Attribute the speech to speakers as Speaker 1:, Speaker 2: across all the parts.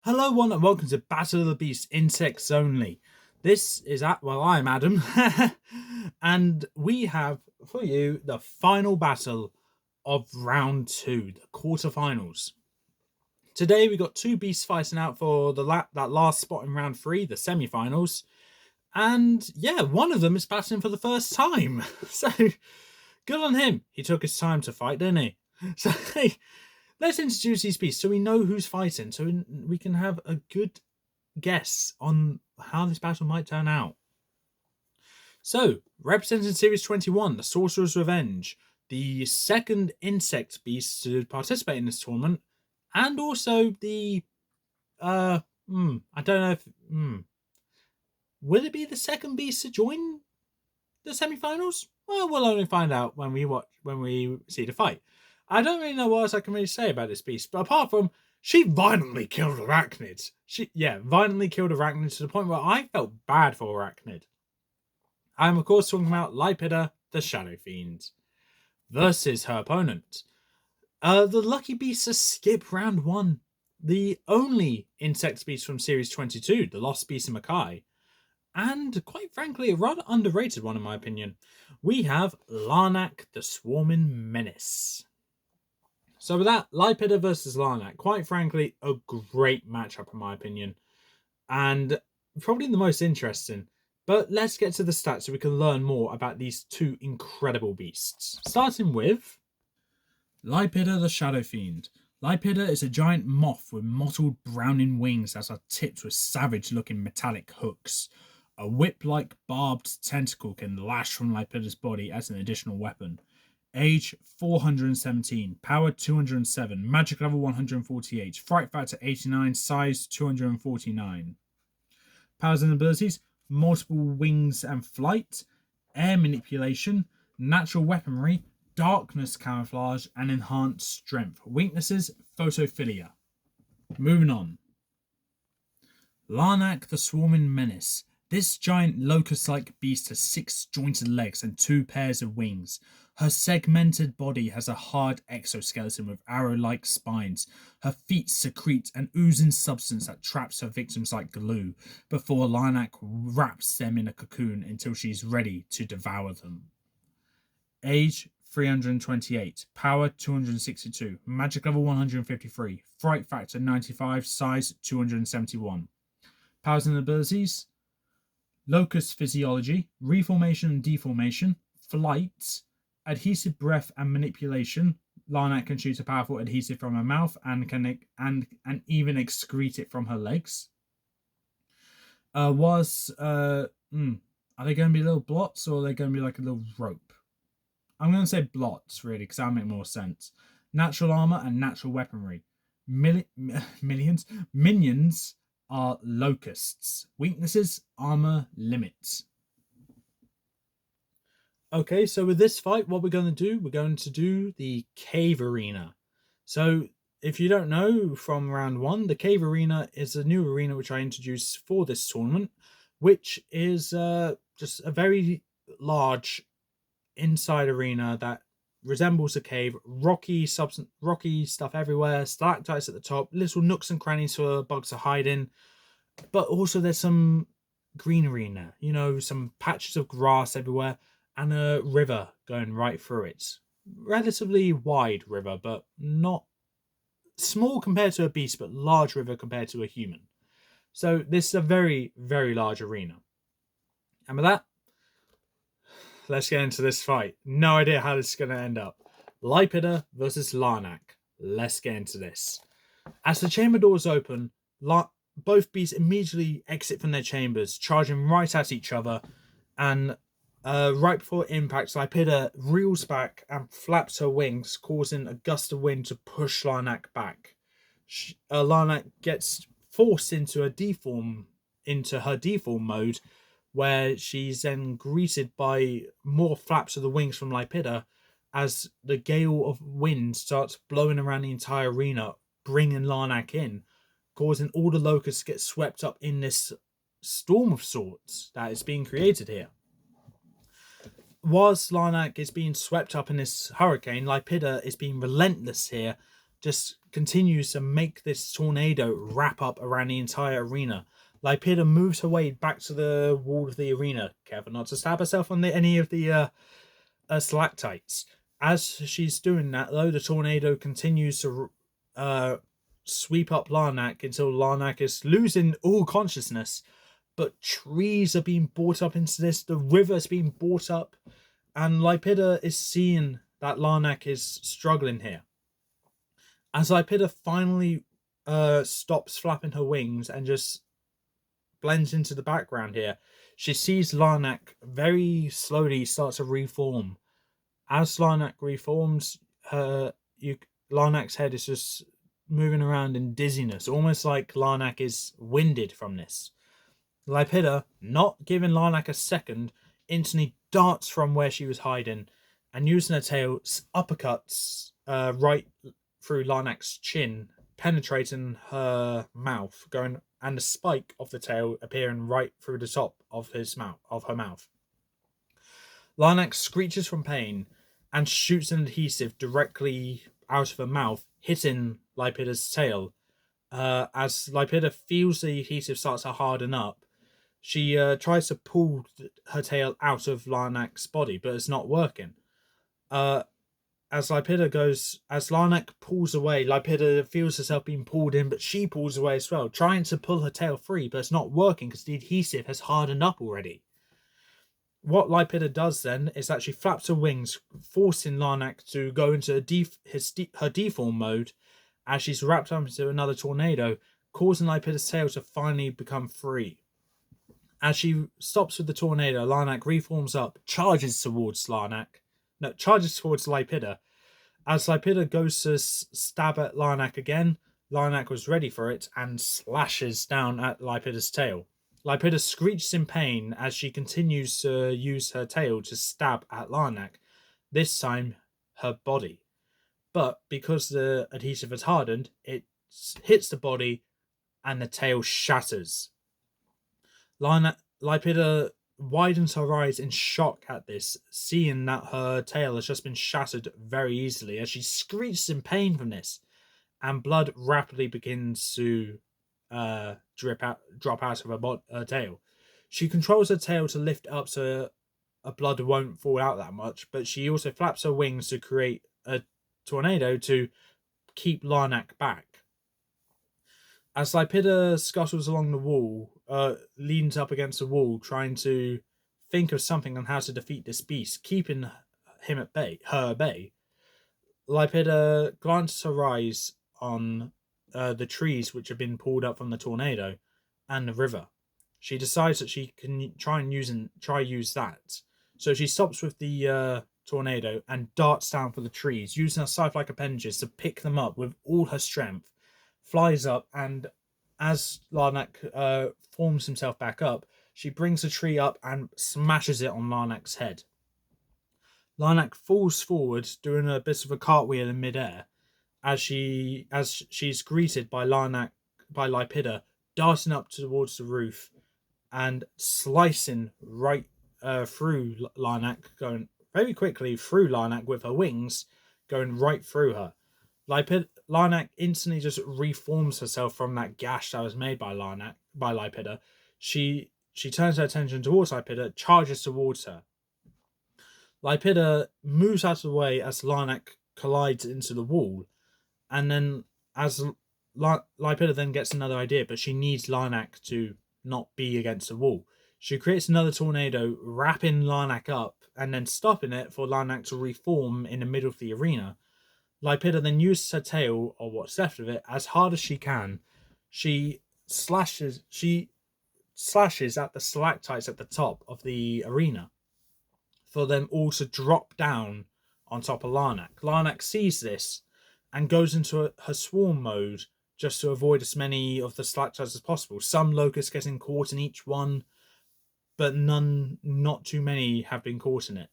Speaker 1: Hello, one, and welcome to Battle of the Beasts Insects Only. This is I'm Adam, and we have for you the final battle of round two, the quarterfinals. Today we got two beasts fighting out for that last spot in round three, the semi-finals, and yeah, one of them is battling for the first time. So good on him. He took his time to fight, didn't he? So let's introduce these beasts so we know who's fighting, so we can have a good guess on how this battle might turn out. So, representing Series 21, the Sorcerer's Revenge, the second insect beast to participate in this tournament, and also the I don't know if will it be the second beast to join the semi-finals? Well, we'll only find out when we see the fight. I don't really know what else I can really say about this beast, but apart from she violently killed arachnids. Violently killed arachnids to the point where I felt bad for Arachnid. I'm of course talking about Lypida, the Shadow Fiend, versus her opponent. The lucky beast to skip round one. The only insect beast from Series 22, the Lost Beast in Mackay. And quite frankly, a rather underrated one in my opinion. We have Larnak, the Swarming Menace. So with that, Lypida versus Larnak, quite frankly, a great matchup in my opinion. And probably the most interesting. But let's get to the stats so we can learn more about these two incredible beasts. Starting with Lypida the Shadow Fiend. Lypida is a giant moth with mottled browning wings that are tipped with savage-looking metallic hooks. A whip-like barbed tentacle can lash from Lypida's body as an additional weapon. Age 417, power 207, magic level 148, fright factor 89, size 249. Powers and abilities: multiple wings and flight, air manipulation, natural weaponry, darkness camouflage, and enhanced strength. Weaknesses: photophilia. Moving on. Larnak the Swarming Menace. This giant locust-like beast has 6 jointed legs and 2 pairs of wings. Her segmented body has a hard exoskeleton with arrow-like spines. Her feet secrete an oozing substance that traps her victims like glue, before Larnak wraps them in a cocoon until she's ready to devour them. Age 328, power 262, magic level 153, fright factor 95, size 271. Powers and abilities: locust physiology, reformation and deformation, flight, adhesive breath and manipulation. Larnak can shoot a powerful adhesive from her mouth and can even excrete it from her legs. Are they going to be little blots or are they going to be like a little rope? I'm going to say blots, really, because that'll make more sense. Natural armor and natural weaponry. Minions are locusts. Weaknesses: armor limits. Okay, so with this fight, what we're going to do the cave arena. So if you don't know from round one, the cave arena is a new arena which I introduced for this tournament, which is just a very large inside arena that resembles a cave. Rocky stuff everywhere, stalactites at the top, little nooks and crannies for bugs to hide in, but also there's some greenery in there, some patches of grass everywhere and a river going right through it. Relatively wide river, but not small compared to a beast, but large river compared to a human. So this is a very, very large arena. And with that, let's get into this fight. No idea how this is going to end up. Lypida versus Larnak. Let's get into this. As the chamber doors open, both beasts immediately exit from their chambers, charging right at each other. And right before impact, Lypida reels back and flaps her wings, causing a gust of wind to push Larnak back. Larnak gets forced into her deform mode, where she's then greeted by more flaps of the wings from Lypida as the gale of wind starts blowing around the entire arena, bringing Larnak in, causing all the locusts to get swept up in this storm of sorts that is being created here. Whilst Larnak is being swept up in this hurricane, Lypida is being relentless here, just continues to make this tornado wrap up around the entire arena. Lypida moves her way back to the wall of the arena, careful not to stab herself on any of the stalactites. As she's doing that, though, the tornado continues to sweep up Larnak until Larnak is losing all consciousness. But trees are being brought up into this, the river's being brought up, and Lypida is seeing that Larnak is struggling here. As Lypida finally stops flapping her wings and just blends into the background here, she sees Larnak very slowly start to reform. As Larnak reforms, Larnak's head is just moving around in dizziness, almost like Larnak is winded from this. Lypida, not giving Larnak a second, instantly darts from where she was hiding and using her tail, uppercuts right through Larnak's chin, penetrating her mouth, and the spike of the tail appearing right through the top of her mouth. Larnak screeches from pain and shoots an adhesive directly out of her mouth, hitting Lypida's tail. As Lypida feels the adhesive starts to harden up, she tries to pull her tail out of Larnak's body, but it's not working. As Larnak pulls away, Lypida feels herself being pulled in, but she pulls away as well, trying to pull her tail free, but it's not working because the adhesive has hardened up already. What Lypida does then is that she flaps her wings, forcing Larnak to go into her deform mode as she's wrapped up into another tornado, causing Lypida's tail to finally become free. As she stops with the tornado, Larnak reforms up, charges towards Lypida. As Lypida goes to stab at Larnak again, Larnak was ready for it and slashes down at Lypida's tail. Lypida screeches in pain as she continues to use her tail to stab at Larnak, this time her body. But because the adhesive has hardened, it hits the body and the tail shatters. Lypida widens her eyes in shock at this, seeing that her tail has just been shattered very easily as she screeches in pain from this, and blood rapidly begins to drop out of her tail. She controls her tail to lift up so her blood won't fall out that much, but she also flaps her wings to create a tornado to keep Larnak back. As Lypida scuttles along the wall, leans up against the wall, trying to think of something on how to defeat this beast, keeping her at bay. Lypida glances her eyes on the trees which have been pulled up from the tornado and the river. She decides that she can use that. So she stops with the tornado and darts down for the trees, using her scythe-like appendages to pick them up with all her strength. Flies up, and as Larnak forms himself back up, she brings the tree up and smashes it on Larnak's head. Larnak falls forward, doing a bit of a cartwheel in midair, as she's greeted by Lypida, darting up towards the roof and slicing right through Larnak, going very quickly through Larnak with her wings, going right through her. Larnak instantly just reforms herself from that gash that was made by Lypida. She turns her attention towards Lypida, charges towards her. Lypida moves out of the way as Larnak collides into the wall, and then as Lypida then gets another idea, but she needs Larnak to not be against the wall. She creates another tornado, wrapping Larnak up and then stopping it for Larnak to reform in the middle of the arena. Lypida then uses her tail, or what's left of it, as hard as she can. She slashes at the stalactites at the top of the arena for them all to drop down on top of Larnak. Larnak sees this and goes into her swarm mode just to avoid as many of the stalactites as possible. Some locusts getting caught in each one, but not too many have been caught in it.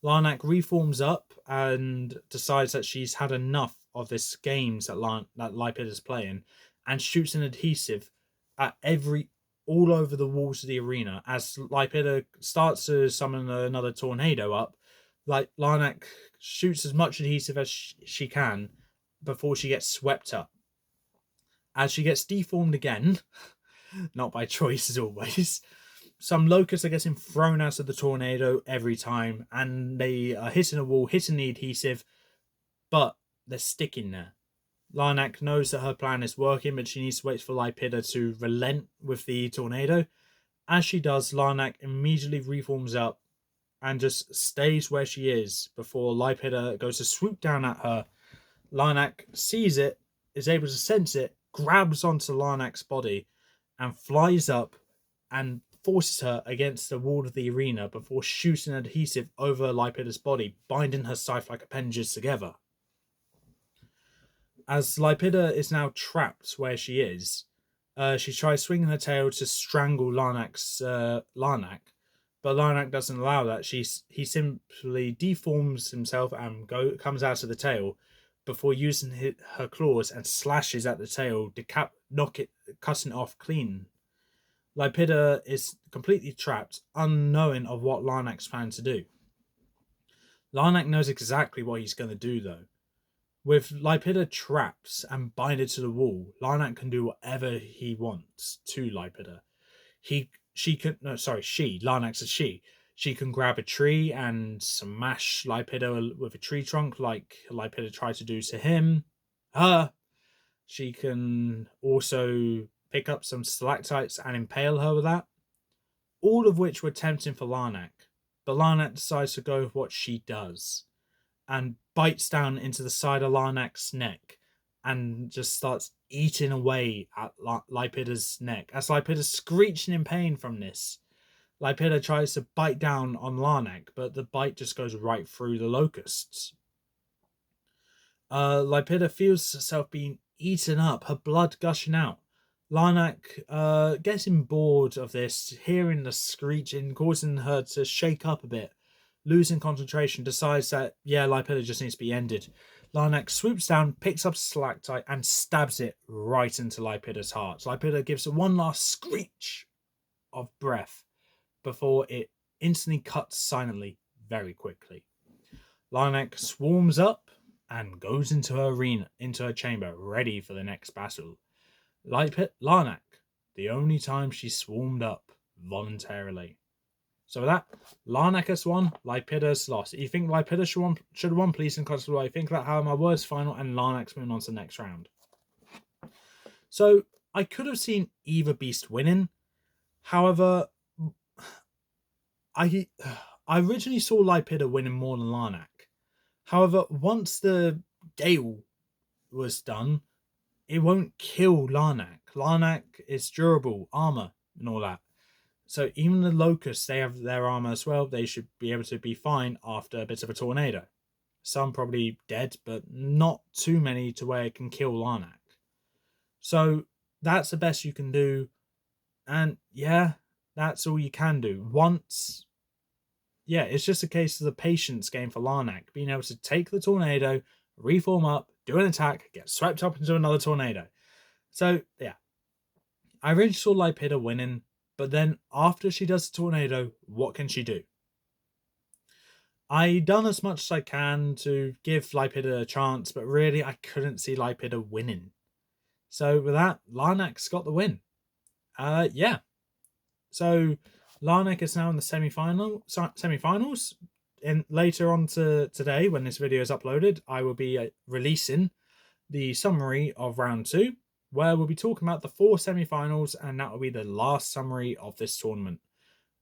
Speaker 1: Larnak reforms up and decides that she's had enough of this games that Lypida's playing, and shoots an adhesive at all over the walls of the arena. As Lypida starts to summon another tornado up, Larnak shoots as much adhesive as she can before she gets swept up. As she gets deformed again, not by choice as always, some locusts are getting thrown out of the tornado every time, and they are hitting a wall, hitting the adhesive, but they're sticking there. Larnak knows that her plan is working, but she needs to wait for Lypida to relent with the tornado. As she does, Larnak immediately reforms up and just stays where she is before Lypida goes to swoop down at her. Larnak sees it, is able to sense it, grabs onto Larnak's body, and flies up and forces her against the wall of the arena before shooting adhesive over Lypida's body, binding her scythe-like appendages together. As Lypida is now trapped where she is, she tries swinging her tail to strangle Larnak, but Larnak doesn't allow that. He simply deforms himself and comes out of the tail before using her claws and slashes at the tail, cutting it off clean. Lypida is completely trapped, unknowing of what Larnak's plan to do. Larnak knows exactly what he's going to do, though. With Lypida trapped and binded to the wall, Larnak can do whatever he wants to Lypida. Larnak's a she. She can grab a tree and smash Lypida with a tree trunk like Lypida tried to do to him. She can also pick up some stalactites and impale her with that. All of which were tempting for Larnak. But Larnak decides to go with what she does and bites down into the side of Larnak's neck and just starts eating away at Lypida's neck. As Lypida's screeching in pain from this, Lypida tries to bite down on Larnak, but the bite just goes right through the locusts. Lypida feels herself being eaten up, her blood gushing out. Larnak, getting bored of this, hearing the screeching, causing her to shake up a bit, losing concentration, decides that, Lypida just needs to be ended. Larnak swoops down, picks up a stalactite, and stabs it right into Lypida's heart. Lypida gives one last screech of breath before it instantly cuts silently very quickly. Larnak swarms up and goes into her chamber, ready for the next battle. Larnak, the only time she swarmed up voluntarily. So with that, Larnak has won, Lypida has lost. If you think Lypida should have won, please comment below. I think that how my words final, and Larnak's moving on to the next round. So I could have seen either beast winning. However, I originally saw Lypida winning more than Larnak. However, once the gale was done, it won't kill Larnak. Larnak is durable, armor, and all that. So even the locusts, they have their armor as well. They should be able to be fine after a bit of a tornado. Some probably dead, but not too many to where it can kill Larnak. So that's the best you can do. And yeah, that's all you can do. It's just a case of the patience game for Larnak. Being able to take the tornado, reform up, do an attack, get swept up into another tornado. So yeah, I originally saw Lypida winning. But then, after she does the tornado, what can she do? I done as much as I can to give Lypida a chance, but really, I couldn't see Lypida winning. So with that, Larnak's got the win. So Larnak is now in the semi-finals. And later on today, when this video is uploaded, I will be releasing the summary of round 2. Where we'll be talking about the 4 semi-finals, and that will be the last summary of this tournament.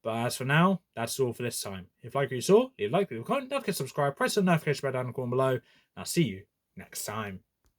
Speaker 1: But as for now, that's all for this time. If you like what you saw, leave a like, leave a comment, don't forget to subscribe, press the notification bell down in the corner below, and I'll see you next time.